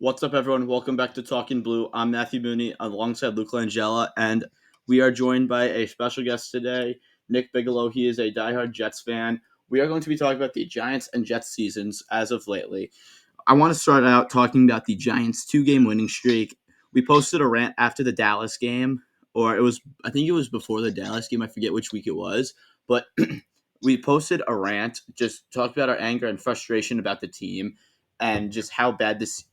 What's up, everyone? Welcome back to Talking Blue. I'm Matthew Mooney alongside Luke Langella, and we are joined by a special guest today, Nick Bigelow. He is a diehard Jets fan. We are going to be talking about the Giants and Jets seasons as of lately. I want to start out talking about the Giants' 2-game winning streak. We posted a rant after the Dallas game, I think it was before the Dallas game. I forget which week it was, but we posted a rant, just talked about our anger and frustration about the team and just how bad this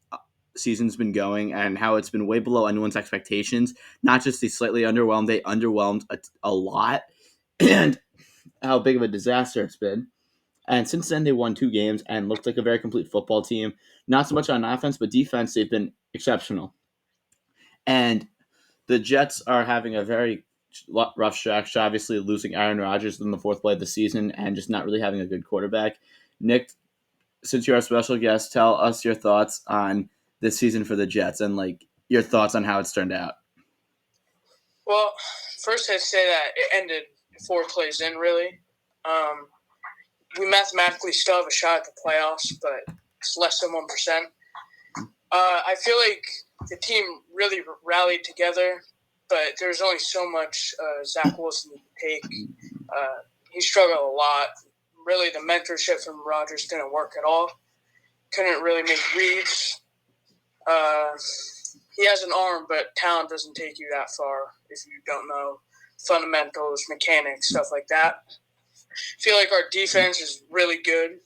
season's been going and how it's been way below anyone's expectations. Not just they slightly underwhelmed, they underwhelmed a lot, and how big of a disaster it's been. And since then, they won 2 games and looked like a very complete football team. Not so much on offense, but defense, they've been exceptional. And the Jets are having a very rough stretch, obviously losing Aaron Rodgers in the fourth play of the season and just not really having a good quarterback. Nick, since you're our special guest, tell us your thoughts on this season for the Jets and your thoughts on how it's turned out. Well, first I'd say that it ended 4 plays in, really. We mathematically still have a shot at the playoffs, but it's less than 1%. I feel like the team really rallied together, but there's only so much Zach Wilson can take. He struggled a lot. Really, the mentorship from Rodgers didn't work at all. Couldn't really make reads. He has an arm, but talent doesn't take you that far if you don't know fundamentals, mechanics, stuff like that. I feel like our defense is really good.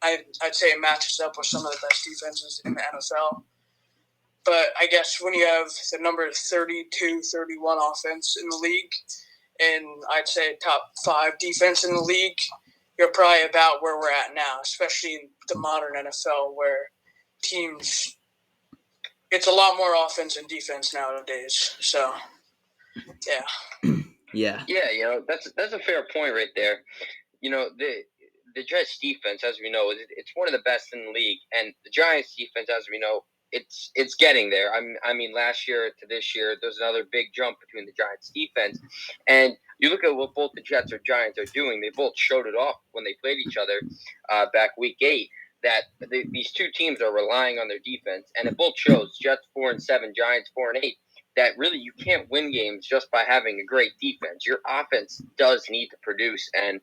I'd say it matches up with some of the best defenses in the NFL. But I guess when you have the number 32, 31 offense in the league, and I'd say top 5 defense in the league, you're probably about where we're at now, especially in the modern NFL where teams – it's a lot more offense and defense nowadays. So, yeah. Yeah. Yeah, that's a fair point right there. The Jets defense, as we know, it's one of the best in the league, and the Giants defense, as we know, it's getting there. I mean, last year to this year, there's another big jump between the Giants defense, and you look at what both the Jets or Giants are doing. They both showed it off when they played each other back week 8. That these two teams are relying on their defense, and it both shows. Jets 4-7, Giants 4-8. That really you can't win games just by having a great defense. Your offense does need to produce, and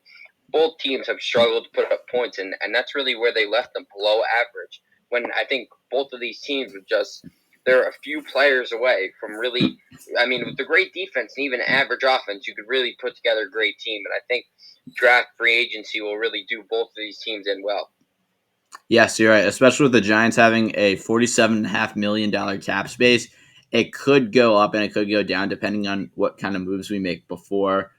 both teams have struggled to put up points, and that's really where they left them below average. When I think both of these teams they're a few players away from really, with the great defense and even average offense, you could really put together a great team, and I think draft free agency will really do both of these teams in well. Yes, you're right, especially with the Giants having a $47.5 million cap space. It could go up and it could go down depending on what kind of moves we make before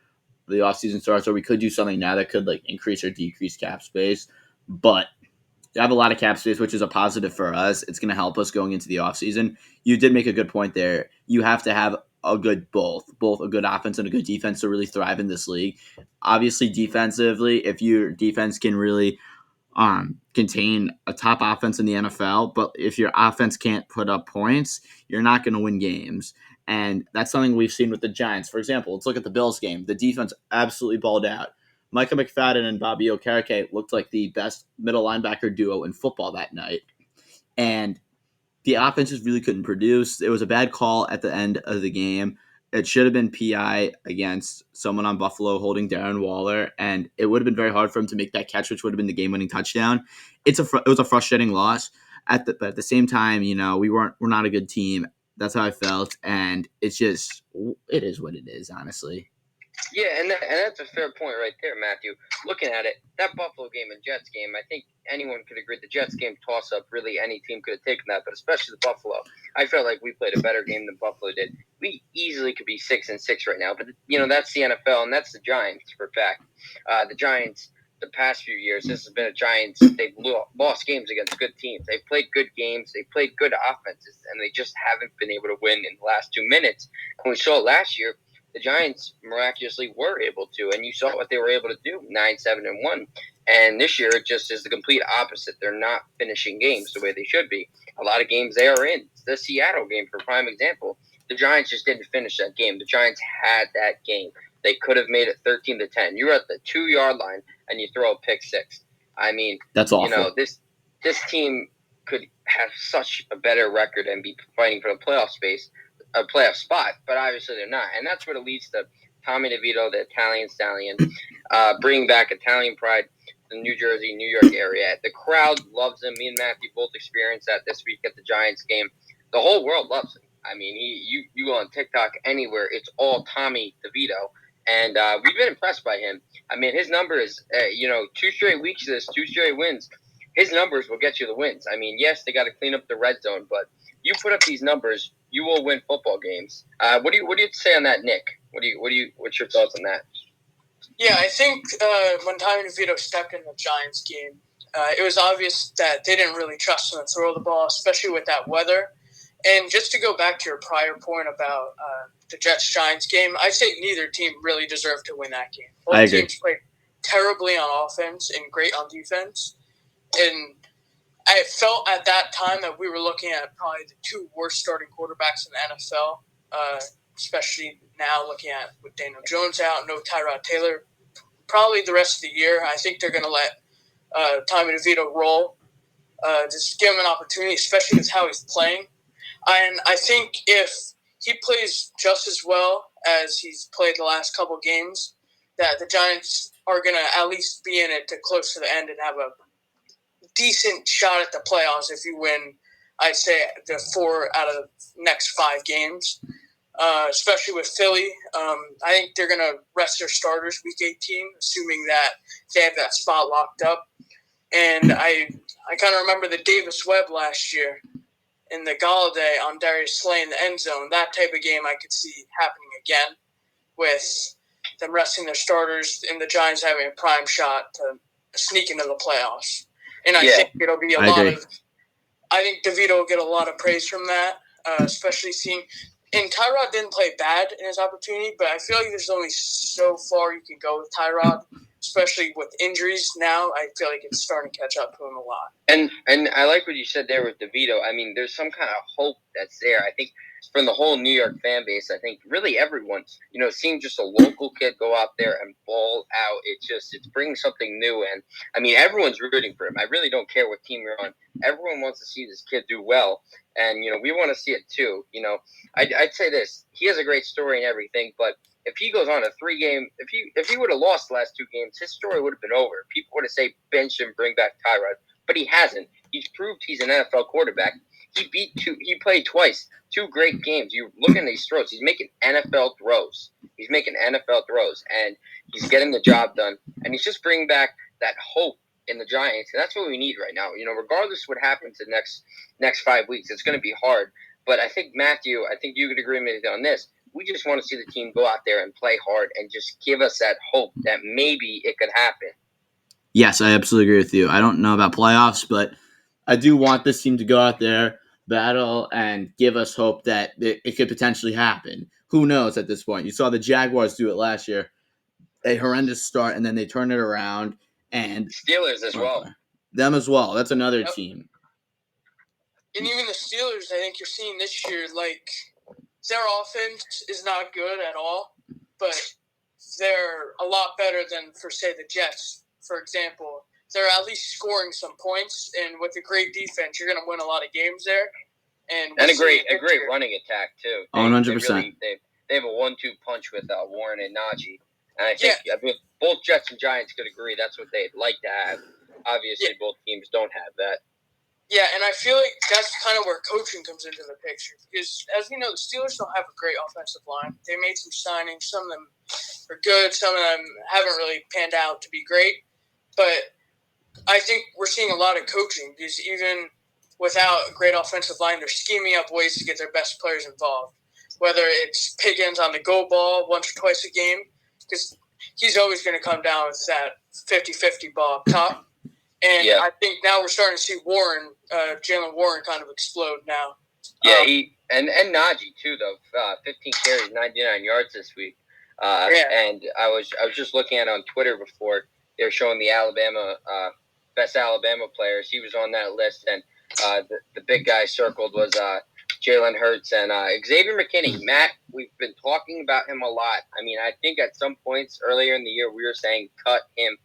the offseason starts, or we could do something now that could increase or decrease cap space. But you have a lot of cap space, which is a positive for us. It's going to help us going into the offseason. You did make a good point there. You have to have a good both a good offense and a good defense to really thrive in this league. Obviously, defensively, if your defense can really contain a top offense in the NFL, but if your offense can't put up points, you're not going to win games. And that's something we've seen with the Giants. For example, let's look at the Bills game. The defense absolutely balled out. Micah McFadden and Bobby Okereke looked like the best middle linebacker duo in football that night. And the offense just really couldn't produce. It was a bad call at the end of the game. It should have been PI against someone on Buffalo holding Darren Waller, and it would have been very hard for him to make that catch, which would have been the game-winning touchdown. It was a frustrating loss. But at the same time, we're not a good team. That's how I felt, and it is what it is, honestly. Yeah, and that's a fair point right there, Matthew. Looking at it, that Buffalo game and Jets game, I think anyone could agree the Jets game toss-up, really any team could have taken that, but especially the Buffalo. I felt like we played a better game than Buffalo did. We easily could be 6-6 right now, but, that's the NFL, and that's the Giants, for a fact. The Giants, the past few years, this has been a Giants, they've lost games against good teams. They've played good games, they've played good offenses, and they just haven't been able to win in the last 2 minutes. And we saw it last year. The Giants miraculously were able to, and you saw what they were able to do, 9-7-1. And this year, it just is the complete opposite. They're not finishing games the way they should be. A lot of games they are in. The Seattle game, for prime example, the Giants just didn't finish that game. The Giants had that game. They could have made it 13-10. You're at the 2-yard line, and you throw a pick six. That's awful. This team could have such a better record and be fighting for the playoff spot, but obviously they're not. And that's what it leads to Tommy DeVito, the Italian stallion, bringing back Italian pride to the New Jersey, New York area. The crowd loves him. Me and Matthew both experienced that this week at the Giants game. The whole world loves him. I mean, you go on TikTok anywhere, it's all Tommy DeVito. And we've been impressed by him. I mean, his number is, 2 straight weeks of this, 2 straight wins. His numbers will get you the wins. I mean, yes, they got to clean up the red zone, but you put up these numbers, you will win football games. What do you say on that, Nick? What's your thoughts on that? Yeah, I think when Tommy DeVito stepped in the Giants game, it was obvious that they didn't really trust him to throw the ball, especially with that weather. And just to go back to your prior point about the Jets-Giants game, I say neither team really deserved to win that game. Both teams played terribly on offense and great on defense. And I felt at that time that we were looking at probably the 2 worst starting quarterbacks in the NFL, especially now looking at with Daniel Jones out, no Tyrod Taylor. Probably the rest of the year, I think they're going to let Tommy DeVito roll. Just give him an opportunity, especially with how he's playing. And I think if he plays just as well as he's played the last couple games, that the Giants are going to at least be in it to close to the end and have a decent shot at the playoffs if you win, I'd say, the 4 out of the next 5 games, especially with Philly. I think they're going to rest their starters week 18, assuming that they have that spot locked up. And I kind of remember the Davis Webb last year in the Galladay on Darius Slay in the end zone. That type of game I could see happening again with them resting their starters and the Giants having a prime shot to sneak into the playoffs. And I think it'll be I think DeVito will get a lot of praise from that, especially seeing – and Tyrod didn't play bad in his opportunity, but I feel like there's only so far you can go with Tyrod, especially with injuries now. I feel like it's starting to catch up to him a lot. And I like what you said there with DeVito. I mean, there's some kind of hope that's there. I think from the whole New York fan base, I think really everyone, seeing just a local kid go out there and ball out, it's bringing something new. And I mean, everyone's rooting for him. I really don't care what team you're on. Everyone wants to see this kid do well. And, we want to see it too. I'd say this, he has a great story and everything, but if he goes on a 3-game, if he would have lost the last 2 games, his story would have been over. People would have said bench him, bring back Tyrod, but he hasn't. He's proved he's an NFL quarterback. He played twice, 2 great games. You look at these throws. He's making NFL throws. And he's getting the job done. And he's just bringing back that hope in the Giants, and that's what we need right now. Regardless of what happens the next 5 weeks, it's going to be hard. But I think, Matthew, you could agree with me on this. We just want to see the team go out there and play hard and just give us that hope that maybe it could happen. Yes, I absolutely agree with you. I don't know about playoffs, but I do want this team to go out there, battle, and give us hope that it could potentially happen. Who knows at this point? You saw the Jaguars do it last year. A horrendous start, and then they turn it around. And Steelers as well. Them as well. That's another team. And even the Steelers, I think you're seeing this year, like, their offense is not good at all, but they're a lot better than, for, say, the Jets, for example. They're at least scoring some points, and with a great defense, you're going to win a lot of games there. And a great running attack, too. 100%. They have a 1-2 punch with Warren and Najee. And I think both Jets and Giants could agree that's what they'd like to have. Obviously, both teams don't have that. Yeah, and I feel like that's kind of where coaching comes into the picture. Because, as we know, the Steelers don't have a great offensive line. They made some signings. Some of them are good. Some of them haven't really panned out to be great. But I think we're seeing a lot of coaching. Because even without a great offensive line, they're scheming up ways to get their best players involved. Whether it's Pickens on the go ball once or twice a game, because he's always going to come down with that 50-50 ball up top. And I think now we're starting to see Jalen Warren kind of explode now. Yeah, and Najee too, though. 15 carries, 99 yards this week. And I was just looking at it on Twitter before. They were showing the Alabama best Alabama players. He was on that list, and the big guy circled was Jalen Hurts and Xavier McKinney. Matt, we've been talking about him a lot. I mean, I think at some points earlier in the year we were saying cut him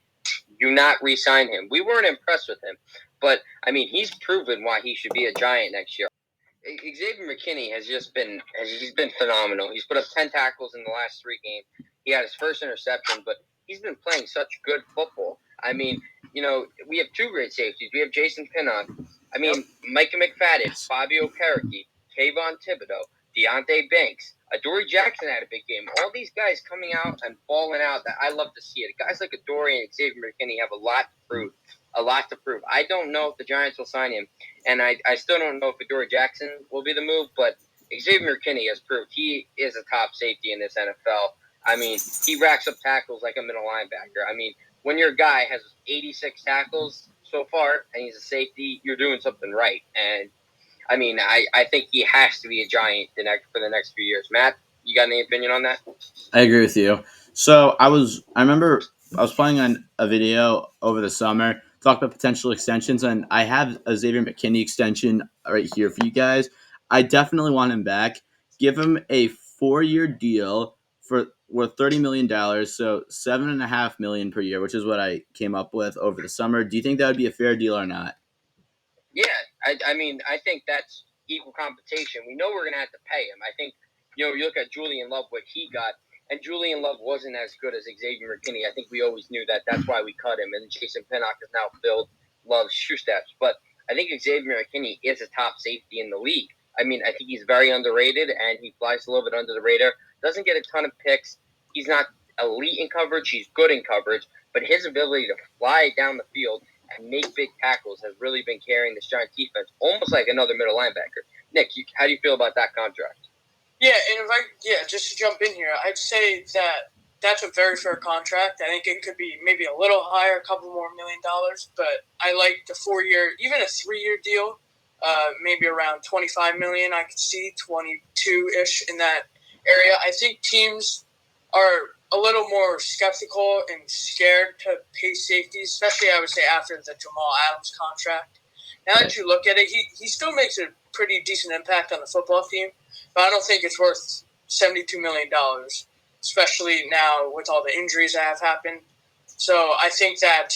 do not re-sign him. We weren't impressed with him, but I mean, he's proven why he should be a Giant next year. Xavier McKinney he's been phenomenal. He's put up 10 tackles in the last 3 games. He had his first interception, but he's been playing such good football. I mean, we have 2 great safeties. We have Jason Pinnock. I mean, Micah McFadden, Fabio Pericki, Kayvon Thibodeau, Deontay Banks, Adoree Jackson had a big game. All these guys coming out and balling out that I love to see it. Guys like Adoree and Xavier McKinney have a lot to prove. I don't know if the Giants will sign him, and I still don't know if Adoree Jackson will be the move, but Xavier McKinney has proved he is a top safety in this NFL. I mean, he racks up tackles like a middle linebacker. I mean, when your guy has 86 tackles so far and he's a safety, you're doing something right. And I mean, I think he has to be a Giant for the next few years. Matt, you got any opinion on that? I agree with you. So I remember I was playing on a video over the summer, talk about potential extensions, and I have a Xavier McKinney extension right here for you guys. I definitely want him back. Give him a 4-year deal worth $30 million, so $7.5 million per year, which is what I came up with over the summer. Do you think that would be a fair deal or not? Yeah, I mean, I think that's equal compensation. We know we're going to have to pay him. I think, you look at Julian Love, what he got, and Julian Love wasn't as good as Xavier McKinney. I think we always knew that. That's why we cut him. And Jason Pinnock has now filled Love's shoe steps. But I think Xavier McKinney is a top safety in the league. I mean, I think he's very underrated, and he flies a little bit under the radar. Doesn't get a ton of picks. He's not elite in coverage. He's good in coverage. But his ability to fly down the field and make big tackles has really been carrying this Giants defense, almost like another middle linebacker. Nick, how do you feel about that contract? Yeah, and just to jump in here, I'd say that that's a very fair contract. I think it could be maybe a little higher, a couple more $1 million, but I like the 4-year, even a 3-year deal, maybe around $25 million. I could see 22-ish in that area. I think teams are a little more skeptical and scared to pay safeties, especially I would say after the Jamal Adams contract. Now that you look at it, he still makes a pretty decent impact on the football team, but I don't think it's worth $72 million, especially now with all the injuries that have happened. So I think that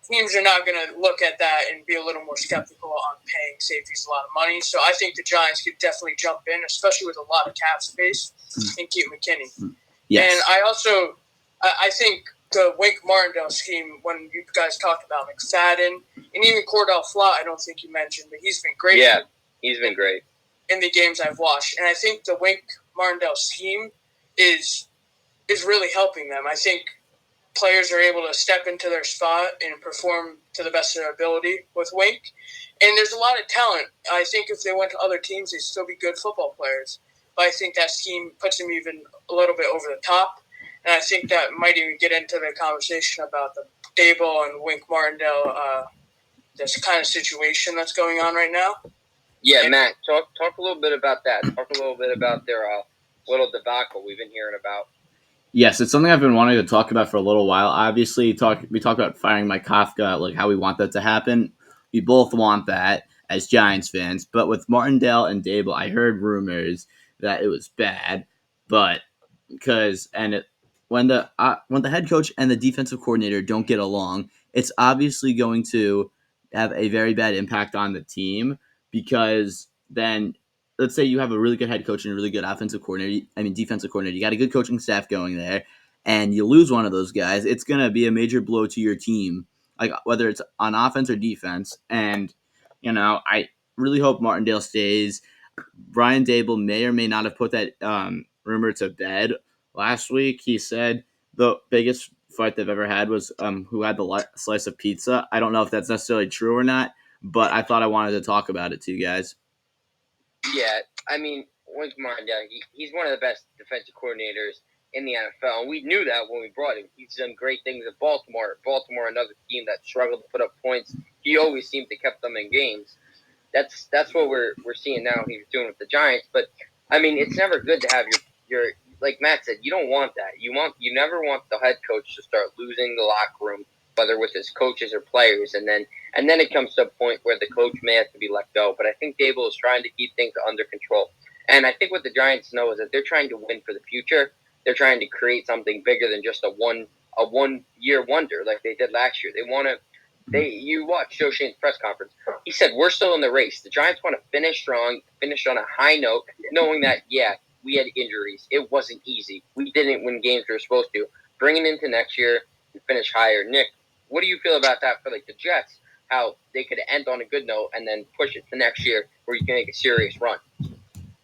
teams are not going to look at that and be a little more skeptical on paying safeties a lot of money. So I think the Giants could definitely jump in, especially with a lot of cap space, and keep McKinney. Yes. And I think the Wink Martindale scheme, when you guys talked about McFadden and even Cordell Flott, I don't think you mentioned, but he's been great. Yeah, he's been great in the games I've watched. And I think the Wink Martindale scheme is really helping them. I think players are able to step into their spot and perform to the best of their ability with Wink. And there's a lot of talent. I think if they went to other teams, they'd still be good football players. But I think that scheme puts them even a little bit over the top. And I think that might even get into the conversation about the Dable and Wink Martindale, this kind of situation that's going on right now. Yeah, and Matt, talk a little bit about that. Talk a little bit about their little debacle we've been hearing about. Yes, it's something I've been wanting to talk about for a little while. Obviously, we talked about firing Mike Kafka, like how we want that to happen. We both want that as Giants fans. But with Martindale and Dable, I heard rumors that it was bad, but when the head coach and the defensive coordinator don't get along, it's obviously going to have a very bad impact on the team, because then let's say you have a really good head coach and a really good defensive coordinator. You got a good coaching staff going there, and you lose one of those guys, it's going to be a major blow to your team, like whether it's on offense or defense. And I really hope Martindale stays. Brian Dable may or may not have put that rumor to bed. Last week, he said the biggest fight they've ever had was who had the slice of pizza. I don't know if that's necessarily true or not, but I thought I wanted to talk about it to you guys. Yeah, I mean, Wink Martindale, he's one of the best defensive coordinators in the NFL, and we knew that when we brought him. He's done great things at Baltimore. Baltimore, another team that struggled to put up points. He always seemed to keep them in games. That's what we're seeing now. He's doing with the Giants, but I mean, it's never good to have your like Matt said, you don't want that. You never want the head coach to start losing the locker room, whether with his coaches or players, and then it comes to a point where the coach may have to be let go. But I think Dable is trying to keep things under control. And I think what the Giants know is that they're trying to win for the future. They're trying to create something bigger than just a a 1-year wonder like they did last year. You watch Joe Shane's press conference. He said, we're still in the race. The Giants want to finish strong, finish on a high note, knowing that, we had injuries. It wasn't easy. We didn't win games we were supposed to. Bring it into next year and finish higher. Nick, what do you feel about that for the Jets? How they could end on a good note and then push it to next year where you can make a serious run?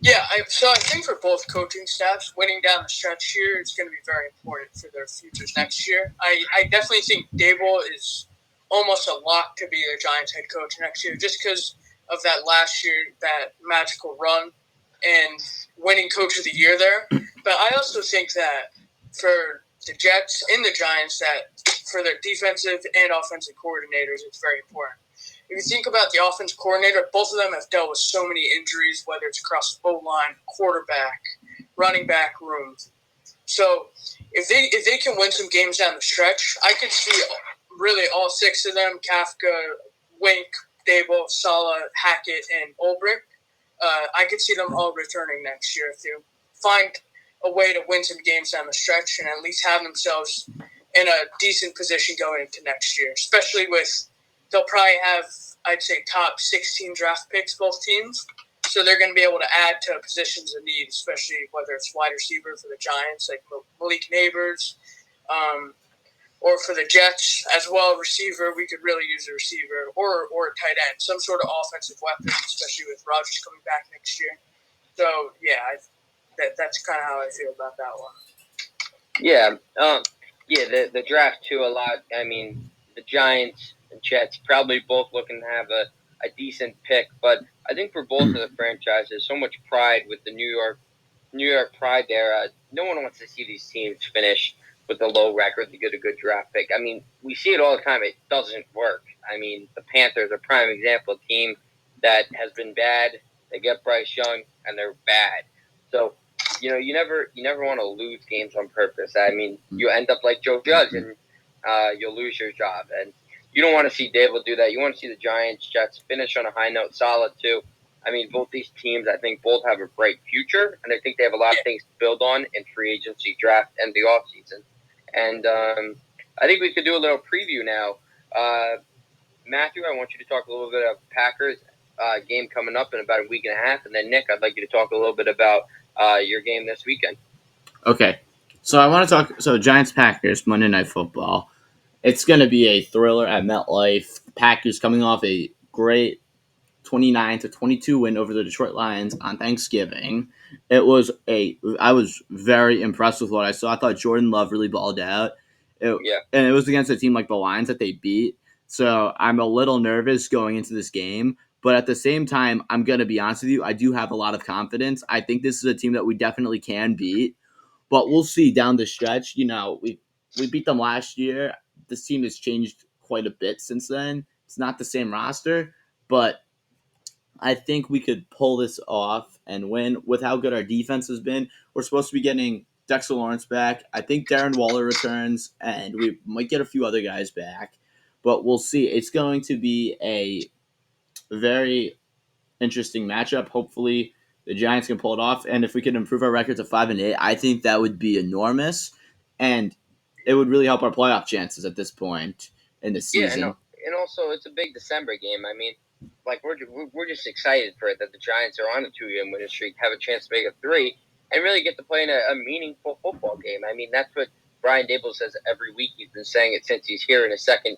Yeah, so I think for both coaching staffs, winning down the stretch here is going to be very important for their futures next year. I definitely think Dable is almost a lock to be the Giants head coach next year just because of that last year, that magical run and winning coach of the year there. But I also think that for the Jets and the Giants, that for their defensive and offensive coordinators, it's very important. If you think about the offense coordinator, both of them have dealt with so many injuries, whether it's across the O-line, quarterback, running back rooms. So if they can win some games down the stretch, I could see really all 6 of them, Kafka, Wink, Dable, Saleh, Hackett, and Ulbrich. I could see them all returning next year if they find a way to win some games down the stretch and at least have themselves in a decent position going into next year, especially with they'll probably have, I'd say, top 16 draft picks, both teams. So they're going to be able to add to positions of need, especially whether it's wide receiver for the Giants, like Malik Neighbors, or for the Jets as well, receiver. We could really use a receiver or a tight end, some sort of offensive weapon, especially with Rodgers coming back next year. So, yeah, that's kind of how I feel about that one. Yeah, the draft, too, a lot. I mean, the Giants and Jets probably both looking to have a decent pick, but I think for both of the franchises, so much pride with the New York pride there. No one wants to see these teams finish with a low record to get a good draft pick. I mean, we see it all the time. It doesn't work. I mean, the Panthers are a prime example, a team that has been bad. They get Bryce Young, and they're bad. So, you never want to lose games on purpose. I mean, you end up like Joe Judge, and you'll lose your job. And you don't want to see Dable do that. You want to see the Giants, Jets finish on a high note, solid too. I mean, both these teams, I think, both have a bright future, and I think they have a lot of things to build on in free agency, draft, and the offseason. And I think we could do a little preview now. Matthew, I want you to talk a little bit about Packers game coming up in about a week and a half, and then Nick, I'd like you to talk a little bit about your game this weekend. Okay, so I want to talk. So Giants-Packers Monday Night Football. It's going to be a thriller at MetLife. Packers coming off a great 29-22 win over the Detroit Lions on Thanksgiving. I was very impressed with what I saw. I thought Jordan Love really balled out. And it was against a team like the Lions that they beat. So I'm a little nervous going into this game. But at the same time, I'm going to be honest with you, I do have a lot of confidence. I think this is a team that we definitely can beat. But we'll see down the stretch. We beat them last year. This team has changed quite a bit since then. It's not the same roster, but I think we could pull this off and win with how good our defense has been. We're supposed to be getting Dexter Lawrence back. I think Darren Waller returns, and we might get a few other guys back. But we'll see. It's going to be a very interesting matchup. Hopefully, the Giants can pull it off. And if we can improve our record to 5-8, I think that would be enormous. And it would really help our playoff chances at this point in the season. Yeah, and also it's a big December game. I mean, like we're just excited for it that the Giants are on a 2-game winning streak, have a chance to make a 3, and really get to play in a meaningful football game. I mean, that's what Brian Dable says every week. He's been saying it since he's here in his second,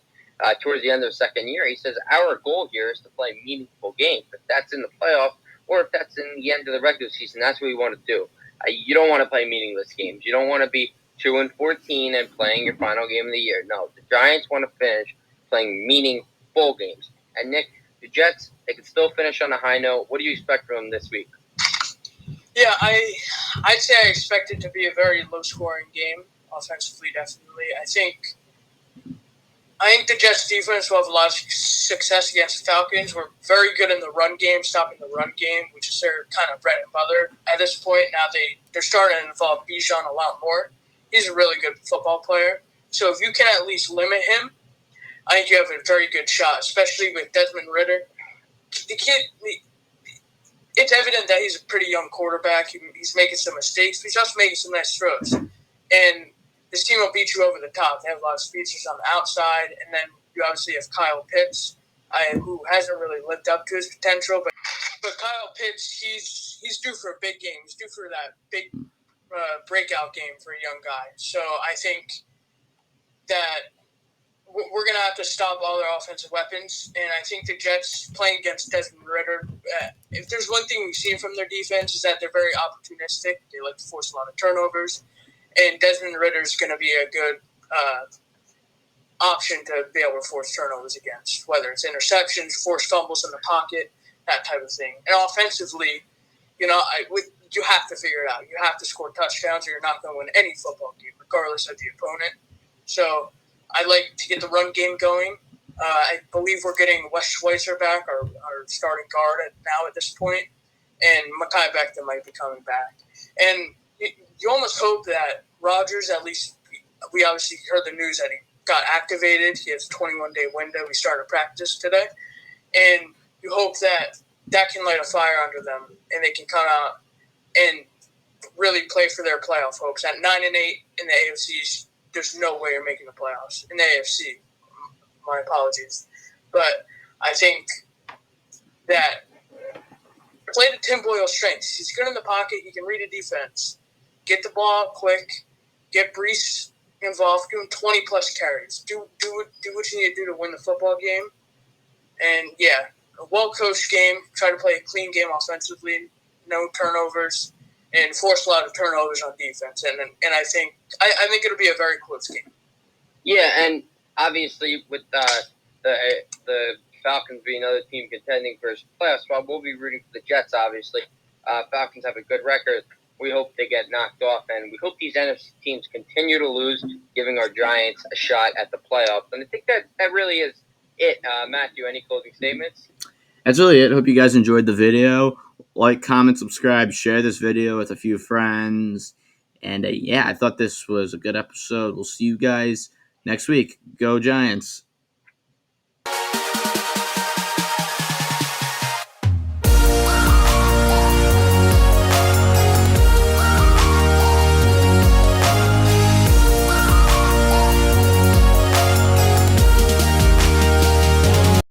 towards the end of the second year. He says our goal here is to play meaningful games. If that's in the playoff or if that's in the end of the regular season, that's what we want to do. You don't want to play meaningless games. You don't want to be 2-14 and playing your final game of the year. No, the Giants want to finish playing meaningful games. And Nick, the Jets, they can still finish on a high note. What do you expect from them this week? Yeah, I'd say I expect it to be a very low-scoring game, offensively, definitely. I think the Jets' defense will have a lot of success against the Falcons. We're very good in the run game, stopping the run game, which is their kind of bread and butter at this point. Now they're starting to involve Bijan a lot more. He's a really good football player. So if you can at least limit him, I think you have a very good shot, especially with Desmond Ridder. The kid, it's evident that he's a pretty young quarterback. He's making some mistakes, but he's also making some nice throws. And this team will beat you over the top. They have a lot of speedsters on the outside, and then you obviously have Kyle Pitts, who hasn't really lived up to his potential. But Kyle Pitts, he's due for a big game. He's due for that big breakout game for a young guy. So I think that we're going to have to stop all their offensive weapons. And I think the Jets playing against Desmond Ritter, if there's one thing we've seen from their defense is that they're very opportunistic. They like to force a lot of turnovers. And Desmond Ritter is going to be a good option to be able to force turnovers against, whether it's interceptions, forced fumbles in the pocket, that type of thing. And offensively, you have to figure it out. You have to score touchdowns or you're not going to win any football game, regardless of the opponent. So I like to get the run game going. I believe we're getting Wes Schweitzer back, our starting guard now at this point, and Mekhi Becton might be coming back. And you almost hope that Rodgers, at least we obviously heard the news that he got activated. He has a 21-day window. We started practice today. And you hope that can light a fire under them and they can come out and really play for their playoff hopes. At 9-8 in the AFC, there's no way you're making the playoffs. In the AFC, my apologies. But I think that play to Tim Boyle's strengths. He's good in the pocket. He can read a defense. Get the ball quick. Get Brees involved. Doing 20-plus carries. Do what you need to do to win the football game. And, yeah, a well-coached game. Try to play a clean game offensively. No turnovers. And force a lot of turnovers on defense. And I think it'll be a very close game. Yeah, and obviously with the Falcons being another team contending for his playoff spot, we'll be rooting for the Jets, obviously. Falcons have a good record. We hope they get knocked off, and we hope these NFC teams continue to lose, giving our Giants a shot at the playoffs. And I think that really is it. Matthew, any closing statements? That's really it. Hope you guys enjoyed the video. Like, comment, subscribe, share this video with a few friends. And, I thought this was a good episode. We'll see you guys next week. Go Giants.